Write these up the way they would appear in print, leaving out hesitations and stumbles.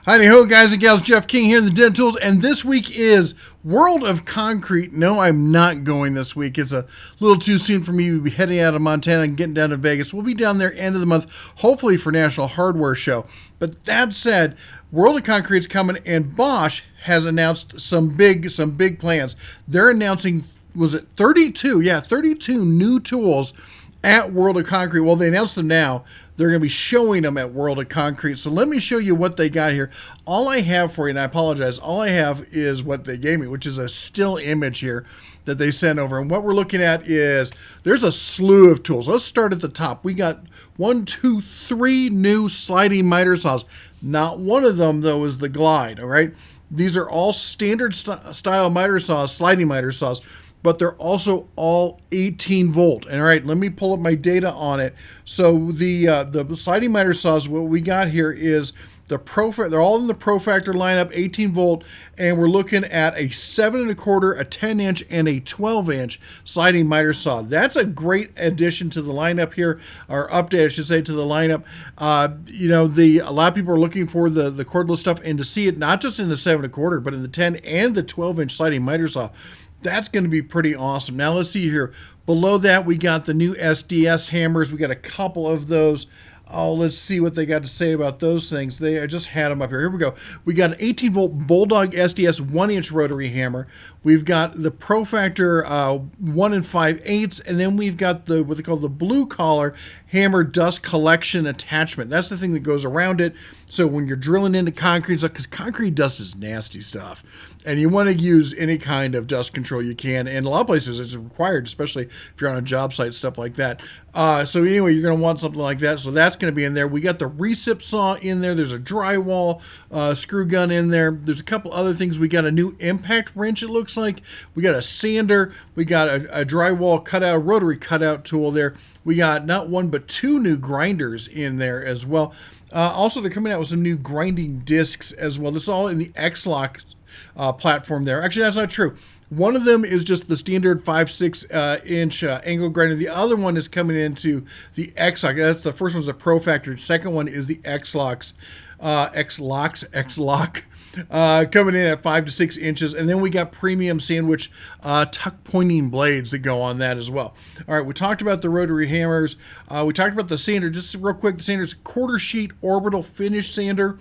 Howdy ho, guys and gals. Jeff King here in the Den Tools, and this week is World of Concrete. No, I'm not going this week. It's a little too soon for me to be heading out of Montana and getting down to Vegas. We'll be down there end of the month, hopefully for National Hardware Show. But that said, World of Concrete's coming, and Bosch has announced some big plans. They're announcing, was it 32? Yeah, 32 new tools at World of Concrete. Well, they announced them now. They're going to be showing them at World of Concrete. So let me show you what they got here. All I have for you, and I apologize, all I have is what they gave me, which is a still image here that they sent over. And what we're looking at is there's a slew of tools. Let's start at the top. We got 3 new sliding miter saws. Not one of them, though, is the Glide, all right? These are all standard style miter saws, sliding miter saws, but they're also all 18 volt. And all right, let me pull up my data on it. So the sliding miter saws, what we got here is they're all in the Pro Factor lineup, 18 volt, and we're looking at a 7 1/4, a 10 inch, and a 12 inch sliding miter saw. That's a great addition to the lineup here, or update, I should say, to the lineup. A lot of people are looking for the cordless stuff, and to see it not just in the 7 1/4, but in the 10 and the 12 inch sliding miter saw. That's going to be pretty awesome. Now let's see here. Below that, we got the new SDS hammers. We got a couple of those. Oh, let's see what they got to say about those things. I just had them up here. Here we go. We got an 18 volt Bulldog SDS 1 inch rotary hammer. We've got the Pro Factor 1 5/8, and then we've got what they call the blue collar hammer dust collection attachment. That's the thing that goes around it. So when you're drilling into concrete, because concrete dust is nasty stuff, and you want to use any kind of dust control you can, and a lot of places it's required, especially if you're on a job site, stuff like that. So anyway, you're going to want something like that. So that's going to be in there. We got the recip saw in there. There's a drywall screw gun in there. There's a couple other things. We got a new impact wrench, it looks like. We got a sander. We got a drywall cutout, rotary cutout tool there. We got not one, but 2 new grinders in there as well. Also, they're coming out with some new grinding discs as well. This is all in the X-Lock platform there. Actually, that's not true. One of them is just the standard 5/6 inch angle grinder. The other one is coming into the X-Lock. That's the first one's the Pro Factor. The second one is the X-Lock, coming in at 5 to 6 inches. And then we got premium sandwich tuck pointing blades that go on that as well. All right, we talked about the rotary hammers. We talked about the sander. Just real quick, the sander's quarter sheet orbital finish sander.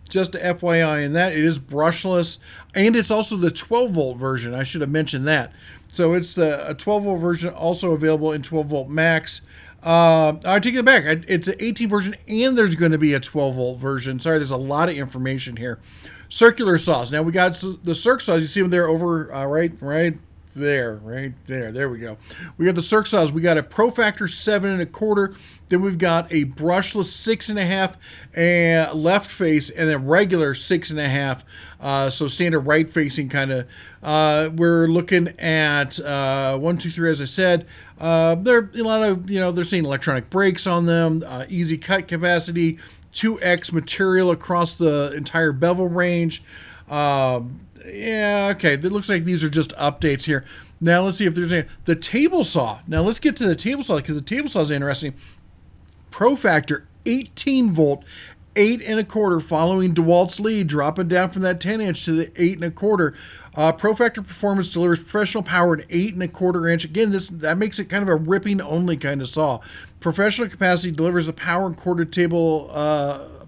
Just a FYI, and that it is brushless, and it's also the 12 volt version. I should have mentioned that. So it's a 12 volt version, also available in 12 volt max. I take it back. It's an 18 version, and there's going to be a 12 volt version. Sorry, there's a lot of information here. Circular saws. Now we got the circ saws. You see them there over right there. There we go. We got the circ saws. We got a Pro Factor 7 1/4. Then we've got a brushless 6 1/2 and left face, and then regular 6 1/2. So standard right facing kind of. We're looking at 1, 2, 3. As I said, there a lot of they're saying electronic brakes on them, easy cut capacity, 2x material across the entire bevel range. Yeah, okay. It looks like these are just updates here. Now let's see if there's the table saw. Now let's get to the table saw, because the table saw is interesting. Pro Factor 18 volt, 8 1/4, following DeWalt's lead, dropping down from that 10 inch to the 8 1/4. Pro Factor Performance delivers professional power at 8 1/4 inch. Again, that makes it kind of a ripping only kind of saw. Professional capacity delivers the power and corded table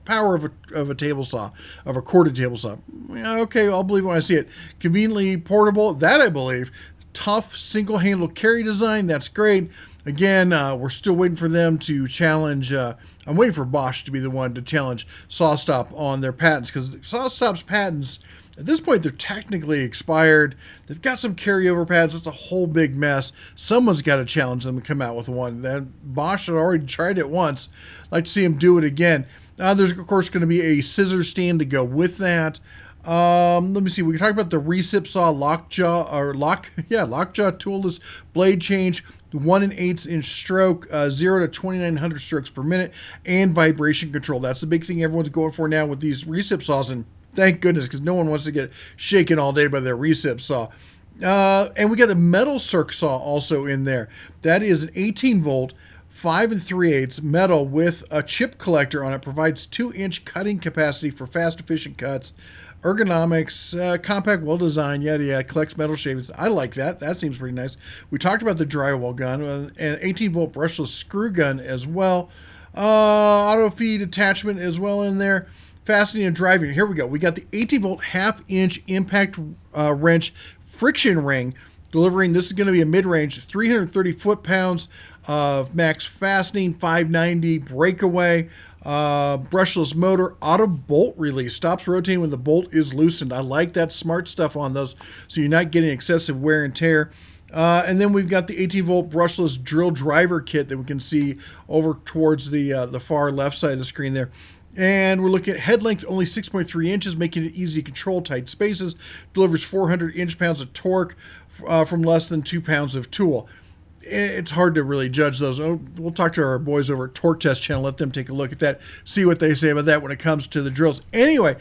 power of a table saw, of a corded table saw. Yeah, okay, I'll believe when I see it. Conveniently portable, that I believe. Tough single handle carry design, that's great. Again, we're still waiting for them to challenge. I'm waiting for Bosch to be the one to challenge SawStop on their patents, because SawStop's patents, at this point, they're technically expired. They've got some carryover patents. It's a whole big mess. Someone's got to challenge them to come out with one. Then Bosch had already tried it once. I'd like to see him do it again. There's, of course, going to be a scissor stand to go with that. Let me see. We can talk about the recip saw lockjaw toolless blade change, 1 1/8 inch stroke, 0 to 2,900 strokes per minute, and vibration control. That's the big thing everyone's going for now with these recip saws, and thank goodness, because no one wants to get shaken all day by their recip saw. And we got a metal circ saw also in there. That is an 18 volt 5 3/8 metal with a chip collector on it. Provides 2-inch cutting capacity for fast, efficient cuts. Ergonomics, compact, well designed, yada yada. Collects metal shavings. I like that. That seems pretty nice. We talked about the drywall gun, an 18-volt brushless screw gun as well. Auto feed attachment as well in there. Fastening and driving. Here we go. We got the 18-volt half-inch impact wrench friction ring. Delivering, this is going to be a mid-range, 330 foot-pounds of max fastening, 590 breakaway, brushless motor, auto bolt release, stops rotating when the bolt is loosened. I like that smart stuff on those, so you're not getting excessive wear and tear. And then we've got the 18-volt brushless drill driver kit that we can see over towards the far left side of the screen there. And we're looking at head length only 6.3 inches, making it easy to control tight spaces. Delivers 400 inch-pounds of torque from less than 2 pounds of tool. It's hard to really judge those. We'll talk to our boys over at Torque Test Channel, let them take a look at that, see what they say about that when it comes to the drills. Anyway,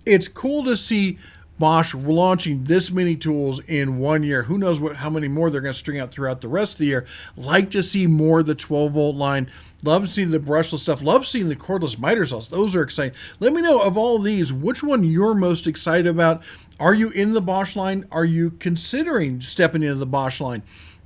it's cool to see Bosch launching this many tools in 1 year. Who knows how many more they're going to string out throughout the rest of the year. Like to see more of the 12-volt line. Love seeing the brushless stuff. Love seeing the cordless miter saws. Those are exciting. Let me know, of all of these, which one you're most excited about. Are you in the Bosch line? Are you considering stepping into the Bosch line?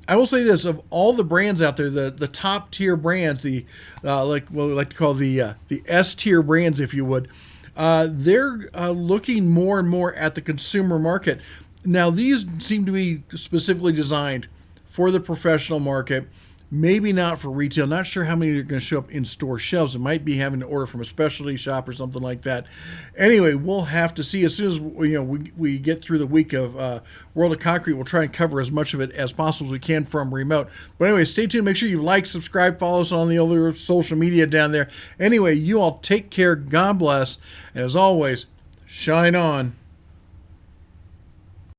I will say this, of all the brands out there, the top tier brands, the like what we like to call the S tier brands, if you would, they're looking more and more at the consumer market. Now, these seem to be specifically designed for the professional market, maybe not for retail. Not sure how many are going to show up in store shelves. It might be having to order from a specialty shop or something like that. Anyway, we'll have to see. As soon as we get through the week of World of Concrete, we'll try and cover as much of it as possible as we can from remote. But anyway, stay tuned. Make sure you like, subscribe, follow us on the other social media down there. Anyway, you all take care. God bless. And as always, shine on.